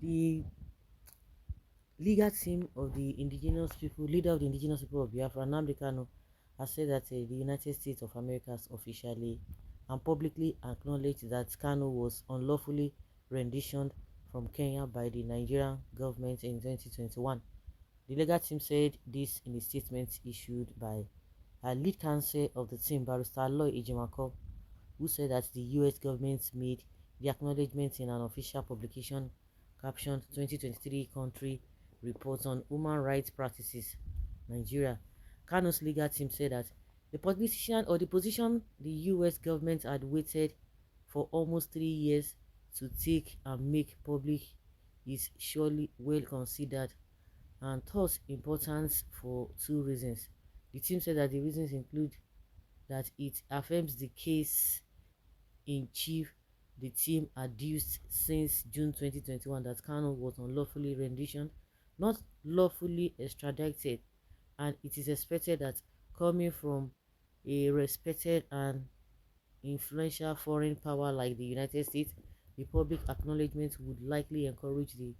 The legal team of the indigenous people, leader of the indigenous people of Biafra, Nnamdi Kanu, has said that the United States of America has officially and publicly acknowledged that Kanu was unlawfully renditioned from Kenya by the Nigerian government in 2021. The legal team said this in a statement issued by a lead counsel of the team, Barrister Aloy Ejimakor, who said that the US government made the acknowledgement in an official publication captioned 2023 Country Reports on Human Rights Practices, Nigeria. Kanu's legal team said that the position the US government had waited for almost 3 years to take and make public is surely well considered and thus important for two reasons. The team said that the reasons include that it affirms the case in chief the team adduced since June 2021 that Kanu was unlawfully renditioned, not lawfully extradited, and it is expected that coming from a respected and influential foreign power like the United States, the public acknowledgement would likely encourage the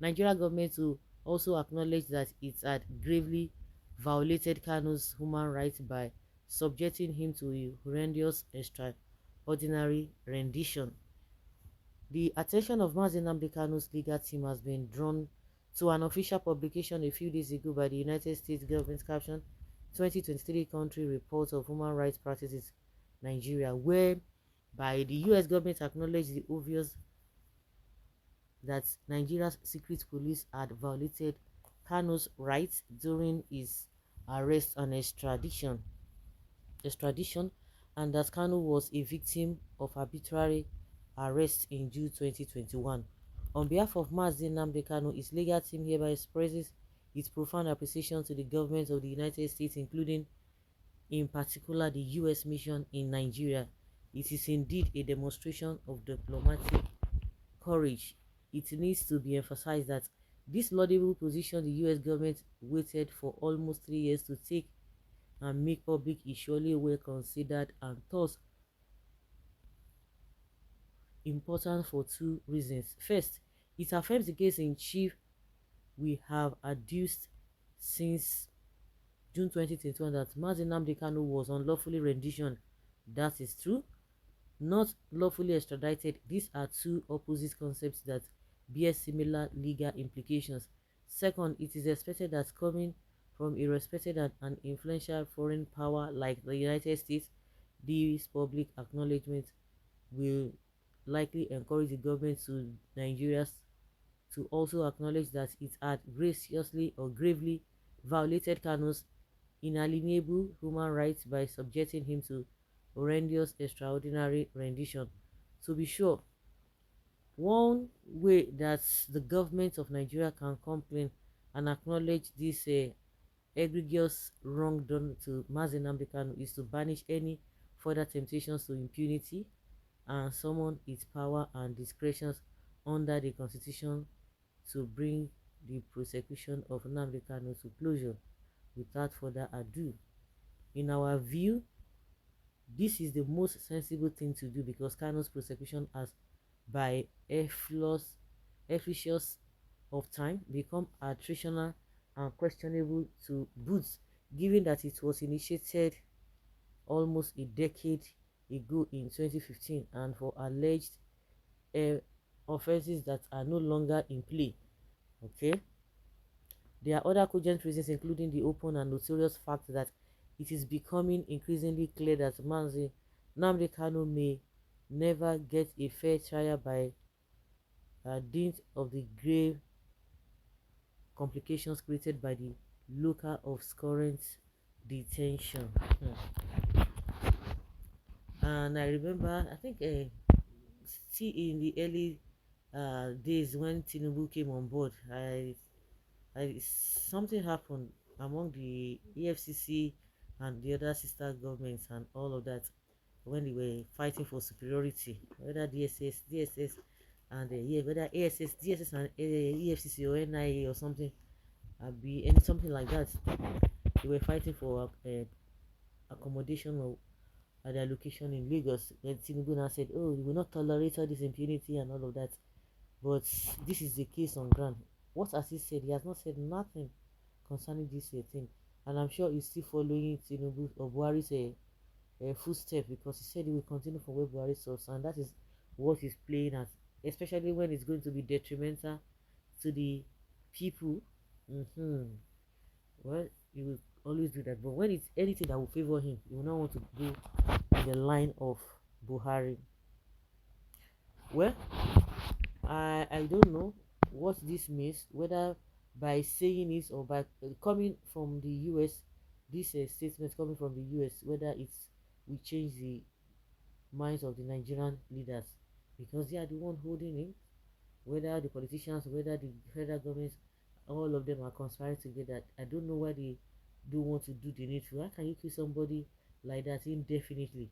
Nigerian government to also acknowledge that it had gravely violated Kanu's human rights by subjecting him to a horrendous extraordinary rendition. The attention of Mazi Nnamdi Kanu's legal team has been drawn to an official publication a few days ago by the United States government captioned 2023 Country Report of Human Rights Practices Nigeria, where by the US government acknowledged the obvious that Nigeria's secret police had violated Kanu's rights during his arrest and extradition, and that Kanu was a victim of arbitrary arrest in June 2021. On behalf of Mazi Nnamdi Kanu, his legal team hereby expresses its profound appreciation to the government of the United States, including in particular the US mission in Nigeria. It is indeed a demonstration of diplomatic courage. It needs to be emphasized that this laudable position the US government waited for almost 3 years to take and make public is surely well considered and thus important for two reasons. First, it affirms the case in chief we have adduced since June 2021 that Mazi Nnamdi Kanu was unlawfully renditioned. That is true. Not lawfully extradited. These are two opposite concepts that bear similar legal implications. Second, it is expected that coming from a respected and influential foreign power like the United States, this public acknowledgement will likely encourage the government to Nigeria to also acknowledge that it had graciously or gravely violated Kanu's inalienable human rights by subjecting him to horrendous extraordinary rendition. To be sure, one way that the government of Nigeria can complain and acknowledge this egregious wrong done to Mazi Nnamdi Kanu is to banish any further temptations to impunity and summon its power and discretions under the constitution to bring the prosecution of Nnamdi Kanu to closure without further ado. In our view, this is the most sensible thing to do because Kanu's prosecution has, by efficacious of time, become attritional and questionable to boot, given that it was initiated almost a decade ago in 2015 and for alleged uh, offenses that are no longer in play. Okay, there are other cogent reasons, including the open and notorious fact that it is becoming increasingly clear that Mazi Nnamdi Kanu may never get a fair trial by dint of the grave complications created by the local of current detention. And I remember, I think, see in the early days when Tinubu came on board, something happened among the EFCC and the other sister governments and all of that when they were fighting for superiority, whether DSS, and yeah, whether ASS, DSS, and EFCC or NIA or something, be any something like that. They were fighting for accommodation or their location in Lagos. When Tinubu now said, "Oh, we will not tolerate all this impunity and all of that." But this is the case on ground. What has he said? He has not said nothing concerning this thing, and I'm sure he's still following Tinubu or Buhari's footstep, because he said he will continue from where Buhari stops, and that is what he's playing at, especially when it's going to be detrimental to the people. Mm-hmm. Well, he will always do that, but when it's anything that will favor him, he will not want to go in the line of Buhari. Well, I don't know what this means, whether by saying this or by coming from the US, this statement coming from the US, whether it's will change the minds of the Nigerian leaders, because they are the one holding him, whether the politicians, whether the federal governments, all of them are conspiring together. I don't know why they don't want to do the needful. How can you kill somebody like that indefinitely?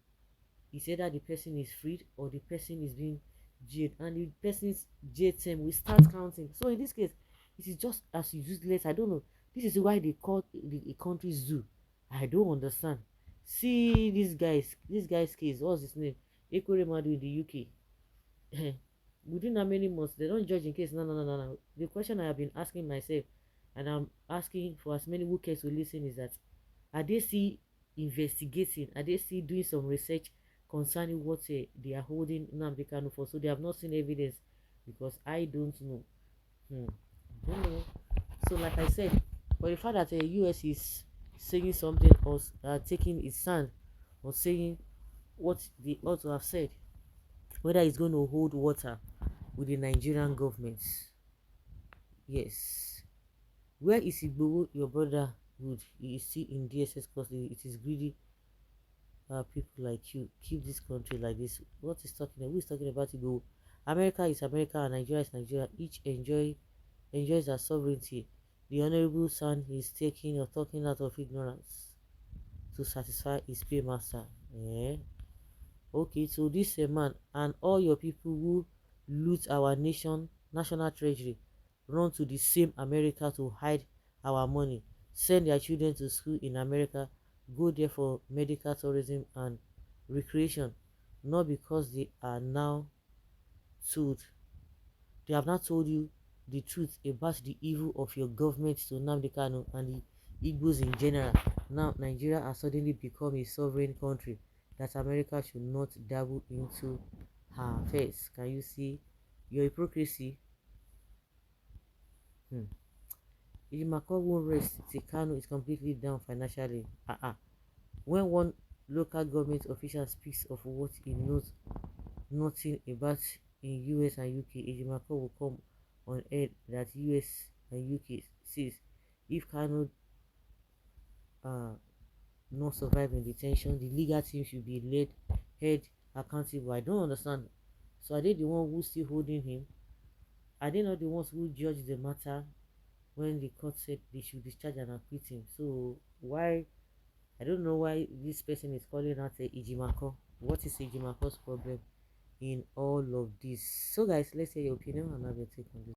It's either the person is freed or the person is being jailed, and the person's jail term will start counting. So in this case, it is just as useless. I don't know. This is why they call the country zoo. I don't understand. See this guy's case. What's his name? Ekuremadu in the UK. Within how many months they don't judge in case? No. The question I have been asking myself, and I'm asking for as many who care to listen, is that are they still investigating? Are they still doing some research concerning what they are holding Nnamdi Kanu for? So they have not seen evidence, because I don't know. Hmm. I don't know. So like I said, for the fact that the US is saying something or taking its stand or saying what they ought to have said, whether it's going to hold water with the Nigerian government. Yes. Where is Igboho, your brother? Good. He is still in DSS custody. It is greedy people like you. Keep this country like this. What is talking about? Who is talking about Igboho? America is America and Nigeria is Nigeria. Each enjoys their sovereignty. The honorable son is taking or talking out of ignorance to satisfy his paymaster. Eh? Okay, so this man and all your people who loot our national treasury run to the same America to hide our money, send their children to school in America, go there for medical tourism and recreation, not because they are now told. They have not told you the truth about the evil of your government to Nnamdi Kanu and the Igbos in general. Now Nigeria has suddenly become a sovereign country that America should not dabble into her affairs. Can you see your hypocrisy? Ijimako won't rest till Kanu is completely down financially. When one local government official speaks of what he knows nothing about in US and UK, Ejimako will come on air that US and UK says if Kanu not survive in detention, the legal team should be held accountable. I don't understand. So are they the one who still holding him? Are they not the ones who judge the matter when the court said they should discharge and acquit him? So why? I don't know why this person is calling out Ijimako. What is Ijimako's problem in all of this? So guys, let's hear your opinion and have your take on this.